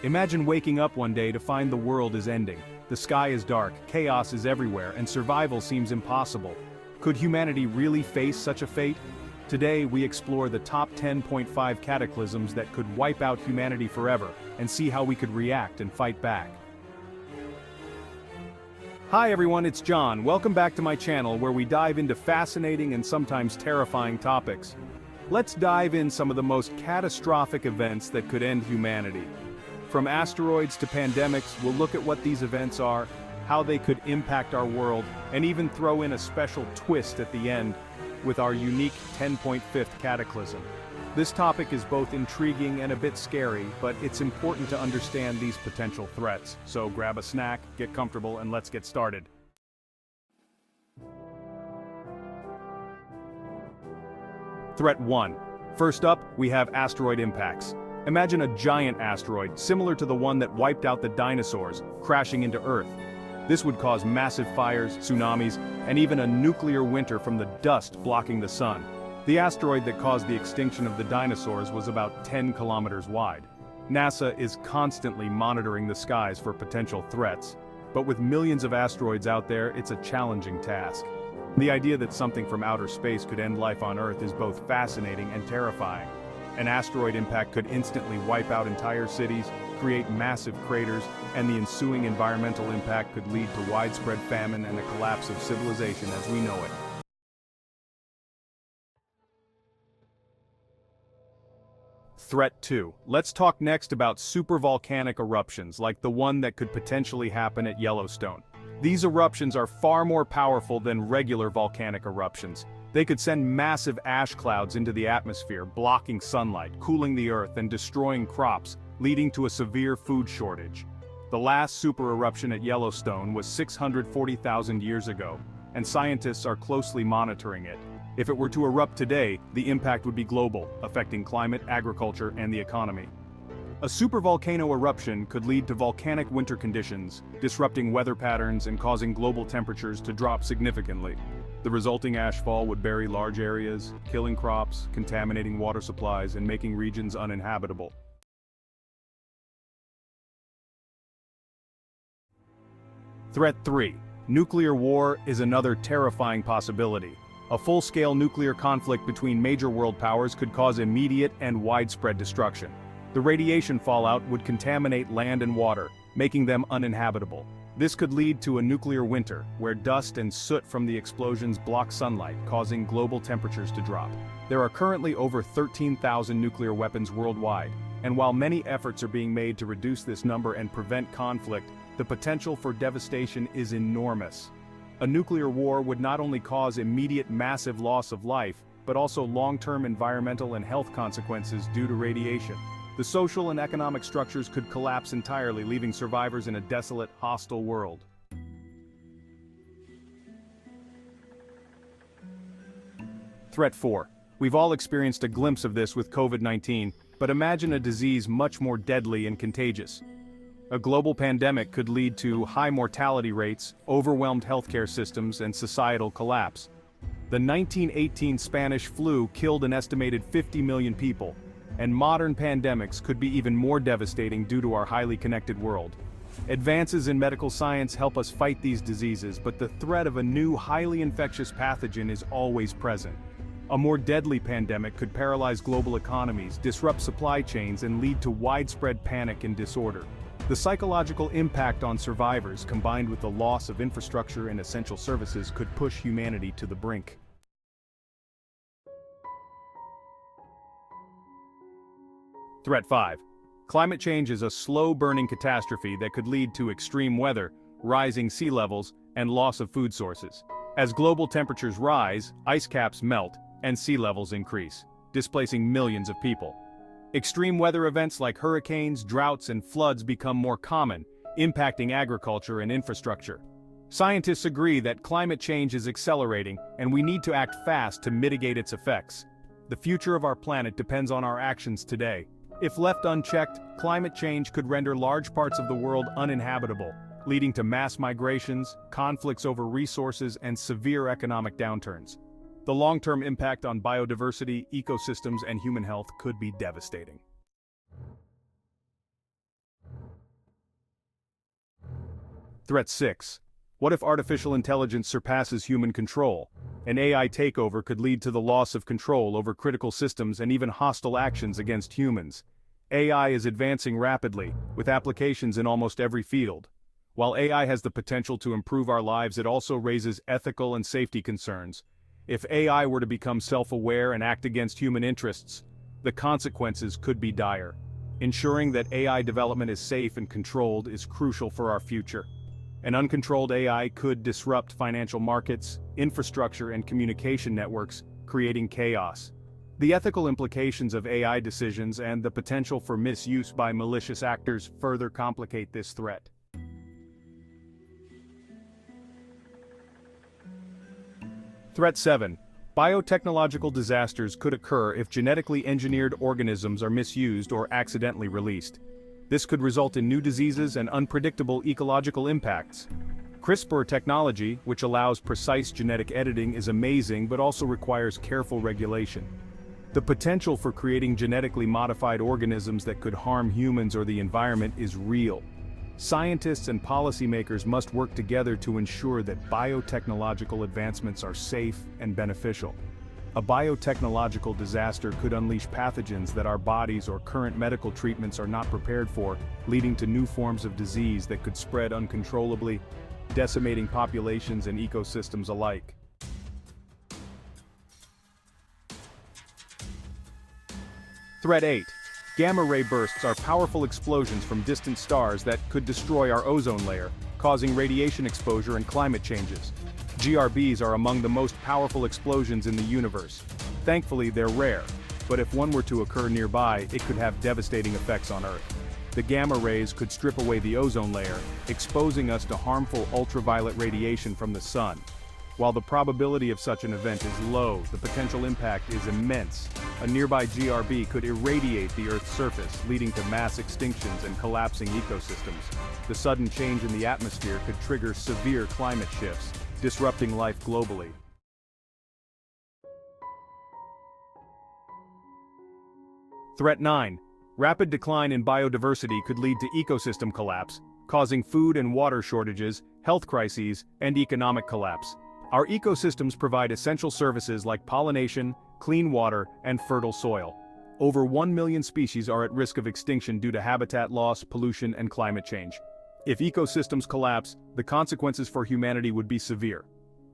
Imagine waking up one day to find the world is ending. The sky is dark, chaos is everywhere, and survival seems impossible. Could humanity really face such a fate? Today we explore the top 10.5 cataclysms that could wipe out humanity forever, and see how we could react and fight back. Hi everyone, it's John. Welcome back to my channel where we dive into fascinating and sometimes terrifying topics. Let's dive in some of the most catastrophic events that could end humanity. From asteroids to pandemics, we'll look at what these events are, how they could impact our world, and even throw in a special twist at the end with our unique 10.5th cataclysm. This topic is both intriguing and a bit scary, but it's important to understand these potential threats. So grab a snack, get comfortable, and let's get started. Threat 1. First up, we have asteroid impacts. Imagine a giant asteroid, similar to the one that wiped out the dinosaurs, crashing into Earth. This would cause massive fires, tsunamis, and even a nuclear winter from the dust blocking the sun. The asteroid that caused the extinction of the dinosaurs was about 10 kilometers wide. NASA is constantly monitoring the skies for potential threats, but with millions of asteroids out there, it's a challenging task. The idea that something from outer space could end life on Earth is both fascinating and terrifying. An asteroid impact could instantly wipe out entire cities, create massive craters, and the ensuing environmental impact could lead to widespread famine and the collapse of civilization as we know it. Threat 2. Let's talk next about supervolcanic eruptions, like the one that could potentially happen at Yellowstone. These eruptions are far more powerful than regular volcanic eruptions. They could send massive ash clouds into the atmosphere, blocking sunlight, cooling the earth, and destroying crops, leading to a severe food shortage. The last super eruption at Yellowstone was 640,000 years ago, and scientists are closely monitoring it. If it were to erupt today, the impact would be global, affecting climate, agriculture, and the economy. A supervolcano eruption could lead to volcanic winter conditions, disrupting weather patterns and causing global temperatures to drop significantly. The resulting ashfall would bury large areas, killing crops, contaminating water supplies, and making regions uninhabitable. Threat 3. Nuclear war is another terrifying possibility. A full-scale nuclear conflict between major world powers could cause immediate and widespread destruction. The radiation fallout would contaminate land and water, making them uninhabitable. This could lead to a nuclear winter, where dust and soot from the explosions block sunlight, causing global temperatures to drop. There are currently over 13,000 nuclear weapons worldwide, and while many efforts are being made to reduce this number and prevent conflict, the potential for devastation is enormous. A nuclear war would not only cause immediate massive loss of life, but also long-term environmental and health consequences due to radiation. The social and economic structures could collapse entirely, leaving survivors in a desolate, hostile world. Threat 4. We've all experienced a glimpse of this with COVID-19, but imagine a disease much more deadly and contagious. A global pandemic could lead to high mortality rates, overwhelmed healthcare systems, and societal collapse. The 1918 Spanish flu killed an estimated 50 million people, and modern pandemics could be even more devastating due to our highly connected world. Advances in medical science help us fight these diseases, but the threat of a new, highly infectious pathogen is always present. A more deadly pandemic could paralyze global economies, disrupt supply chains, and lead to widespread panic and disorder. The psychological impact on survivors, combined with the loss of infrastructure and essential services, could push humanity to the brink. Threat 5. Climate change is a slow-burning catastrophe that could lead to extreme weather, rising sea levels, and loss of food sources. As global temperatures rise, ice caps melt, and sea levels increase, displacing millions of people. Extreme weather events like hurricanes, droughts, and floods become more common, impacting agriculture and infrastructure. Scientists agree that climate change is accelerating, and we need to act fast to mitigate its effects. The future of our planet depends on our actions today. If left unchecked, climate change could render large parts of the world uninhabitable, leading to mass migrations, conflicts over resources, and severe economic downturns. The long-term impact on biodiversity, ecosystems, and human health could be devastating. Threat 6. What if artificial intelligence surpasses human control? An AI takeover could lead to the loss of control over critical systems and even hostile actions against humans. AI is advancing rapidly, with applications in almost every field. While AI has the potential to improve our lives, it also raises ethical and safety concerns. If AI were to become self-aware and act against human interests, the consequences could be dire. Ensuring that AI development is safe and controlled is crucial for our future. An uncontrolled AI could disrupt financial markets, infrastructure, and communication networks, creating chaos. The ethical implications of AI decisions and the potential for misuse by malicious actors further complicate this threat. Threat 7. Biotechnological disasters could occur if genetically engineered organisms are misused or accidentally released. This could result in new diseases and unpredictable ecological impacts. CRISPR technology, which allows precise genetic editing, is amazing but also requires careful regulation. The potential for creating genetically modified organisms that could harm humans or the environment is real. Scientists and policymakers must work together to ensure that biotechnological advancements are safe and beneficial. A biotechnological disaster could unleash pathogens that our bodies or current medical treatments are not prepared for, leading to new forms of disease that could spread uncontrollably, decimating populations and ecosystems alike. Threat 8. Gamma-ray bursts are powerful explosions from distant stars that could destroy our ozone layer, causing radiation exposure and climate changes. GRBs are among the most powerful explosions in the universe. Thankfully, they're rare, but if one were to occur nearby, it could have devastating effects on Earth. The gamma rays could strip away the ozone layer, exposing us to harmful ultraviolet radiation from the sun. While the probability of such an event is low, the potential impact is immense. A nearby GRB could irradiate the Earth's surface, leading to mass extinctions and collapsing ecosystems. The sudden change in the atmosphere could trigger severe climate shifts, disrupting life globally. Threat 9. Rapid decline in biodiversity could lead to ecosystem collapse, causing food and water shortages, health crises, and economic collapse. Our ecosystems provide essential services like pollination, clean water, and fertile soil. Over 1 million species are at risk of extinction due to habitat loss, pollution, and climate change. If ecosystems collapse, the consequences for humanity would be severe.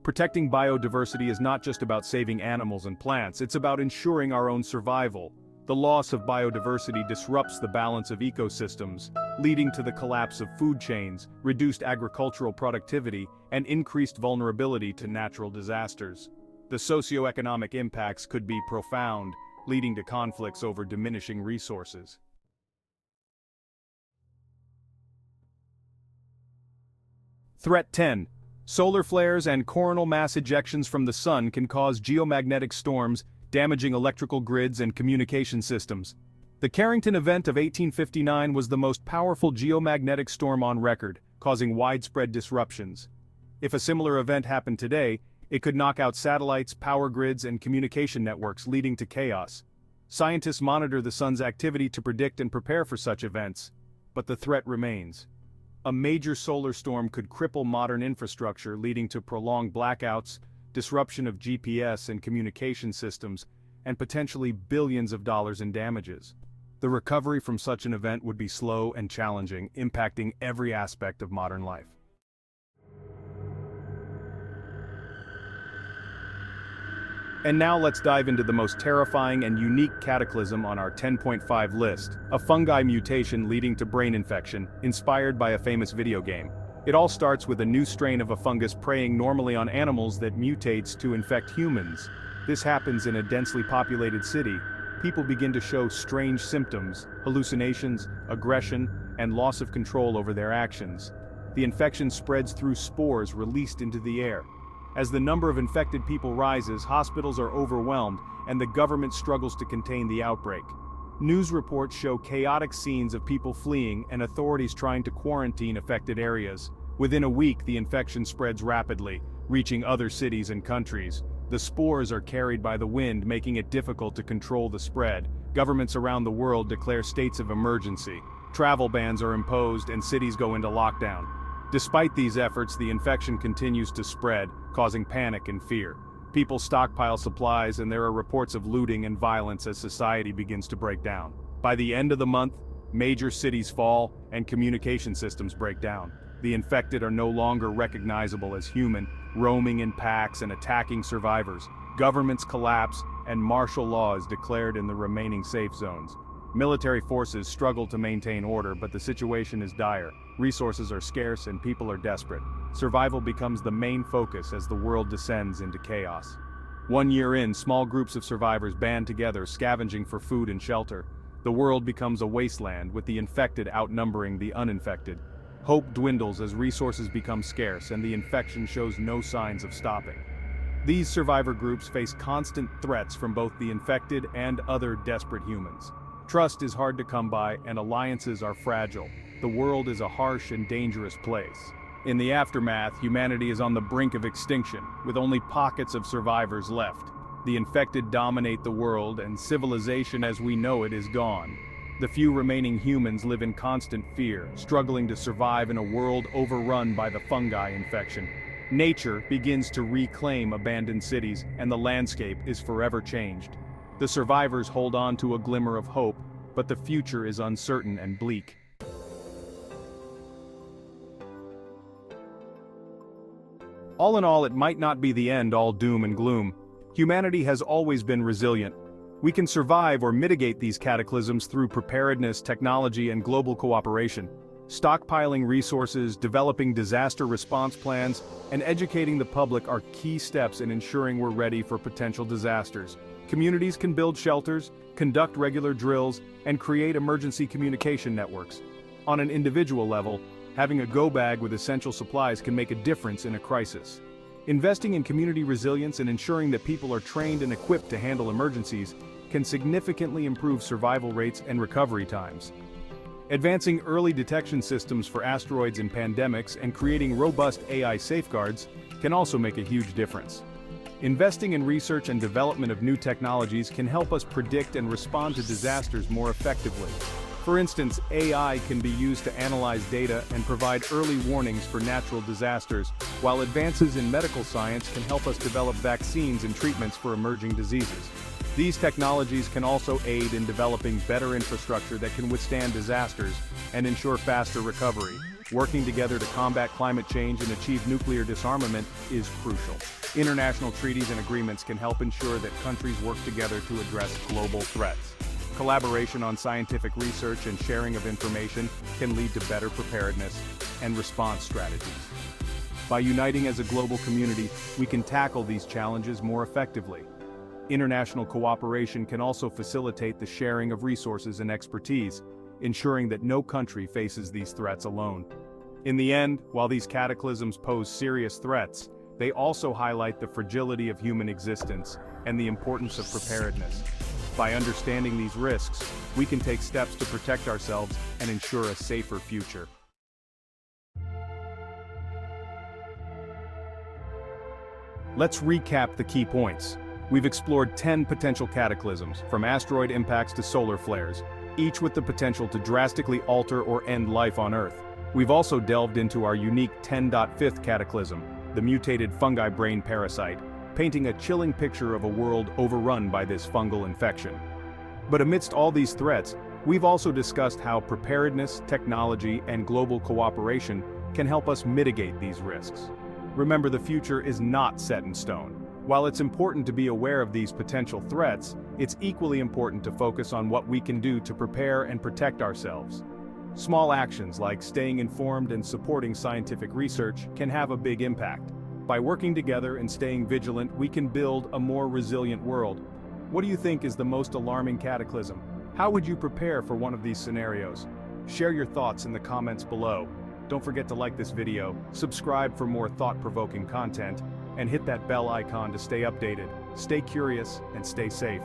Protecting biodiversity is not just about saving animals and plants, it's about ensuring our own survival. The loss of biodiversity disrupts the balance of ecosystems, leading to the collapse of food chains, reduced agricultural productivity, and increased vulnerability to natural disasters. The socioeconomic impacts could be profound, leading to conflicts over diminishing resources. Threat 10. Solar flares and coronal mass ejections from the sun can cause geomagnetic storms, damaging electrical grids and communication systems. The Carrington event of 1859 was the most powerful geomagnetic storm on record, causing widespread disruptions. If a similar event happened today, it could knock out satellites, power grids, and communication networks, leading to chaos. Scientists monitor the sun's activity to predict and prepare for such events, but the threat remains. A major solar storm could cripple modern infrastructure, leading to prolonged blackouts, disruption of GPS and communication systems, and potentially billions of dollars in damages. The recovery from such an event would be slow and challenging, impacting every aspect of modern life. And now let's dive into the most terrifying and unique cataclysm on our 10.5 list, a fungi mutation leading to brain infection, inspired by a famous video game. It all starts with a new strain of a fungus preying normally on animals that mutates to infect humans. This happens in a densely populated city. People begin to show strange symptoms, hallucinations, aggression, and loss of control over their actions. The infection spreads through spores released into the air. As the number of infected people rises, hospitals are overwhelmed, and the government struggles to contain the outbreak. News reports show chaotic scenes of people fleeing and authorities trying to quarantine affected areas. Within a week, the infection spreads rapidly, reaching other cities and countries. The spores are carried by the wind, making it difficult to control the spread. Governments around the world declare states of emergency. Travel bans are imposed and cities go into lockdown. Despite these efforts, the infection continues to spread, causing panic and fear. People stockpile supplies, and there are reports of looting and violence as society begins to break down. By the end of the month, major cities fall and communication systems break down. The infected are no longer recognizable as human, roaming in packs and attacking survivors. Governments collapse, and martial law is declared in the remaining safe zones. Military forces struggle to maintain order, but the situation is dire. Resources are scarce and people are desperate. Survival becomes the main focus as the world descends into chaos. 1 year in, small groups of survivors band together, scavenging for food and shelter. The world becomes a wasteland, with the infected outnumbering the uninfected. Hope dwindles as resources become scarce and the infection shows no signs of stopping. These survivor groups face constant threats from both the infected and other desperate humans. Trust is hard to come by and alliances are fragile. The world is a harsh and dangerous place. In the aftermath, humanity is on the brink of extinction, with only pockets of survivors left. The infected dominate the world, and civilization as we know it is gone. The few remaining humans live in constant fear, struggling to survive in a world overrun by the fungi infection. Nature begins to reclaim abandoned cities, and the landscape is forever changed. The survivors hold on to a glimmer of hope, but the future is uncertain and bleak. All in all, it might not be the end all doom and gloom. Humanity has always been resilient. We can survive or mitigate these cataclysms through preparedness, technology, and global cooperation. Stockpiling resources, developing disaster response plans, and educating the public are key steps in ensuring we're ready for potential disasters. Communities can build shelters, conduct regular drills, and create emergency communication networks. On an individual level, having a go bag with essential supplies can make a difference in a crisis. Investing in community resilience and ensuring that people are trained and equipped to handle emergencies can significantly improve survival rates and recovery times. Advancing early detection systems for asteroids and pandemics and creating robust AI safeguards can also make a huge difference. Investing in research and development of new technologies can help us predict and respond to disasters more effectively. For instance, AI can be used to analyze data and provide early warnings for natural disasters, while advances in medical science can help us develop vaccines and treatments for emerging diseases. These technologies can also aid in developing better infrastructure that can withstand disasters and ensure faster recovery. Working together to combat climate change and achieve nuclear disarmament is crucial. International treaties and agreements can help ensure that countries work together to address global threats. Collaboration on scientific research and sharing of information can lead to better preparedness and response strategies. By uniting as a global community, we can tackle these challenges more effectively. International cooperation can also facilitate the sharing of resources and expertise, ensuring that no country faces these threats alone. In the end, while these cataclysms pose serious threats, they also highlight the fragility of human existence and the importance of preparedness. By understanding these risks, we can take steps to protect ourselves and ensure a safer future. Let's recap the key points. We've explored 10 potential cataclysms, from asteroid impacts to solar flares, each with the potential to drastically alter or end life on Earth. We've also delved into our unique 10.5th cataclysm, the mutated fungi brain parasite, painting a chilling picture of a world overrun by this fungal infection. But amidst all these threats, we've also discussed how preparedness, technology, and global cooperation can help us mitigate these risks. Remember, the future is not set in stone. While it's important to be aware of these potential threats, it's equally important to focus on what we can do to prepare and protect ourselves. Small actions like staying informed and supporting scientific research can have a big impact. By working together and staying vigilant, we can build a more resilient world. What do you think is the most alarming cataclysm? How would you prepare for one of these scenarios? Share your thoughts in the comments below. Don't forget to like this video, subscribe for more thought-provoking content, and hit that bell icon to stay updated. Stay curious and stay safe.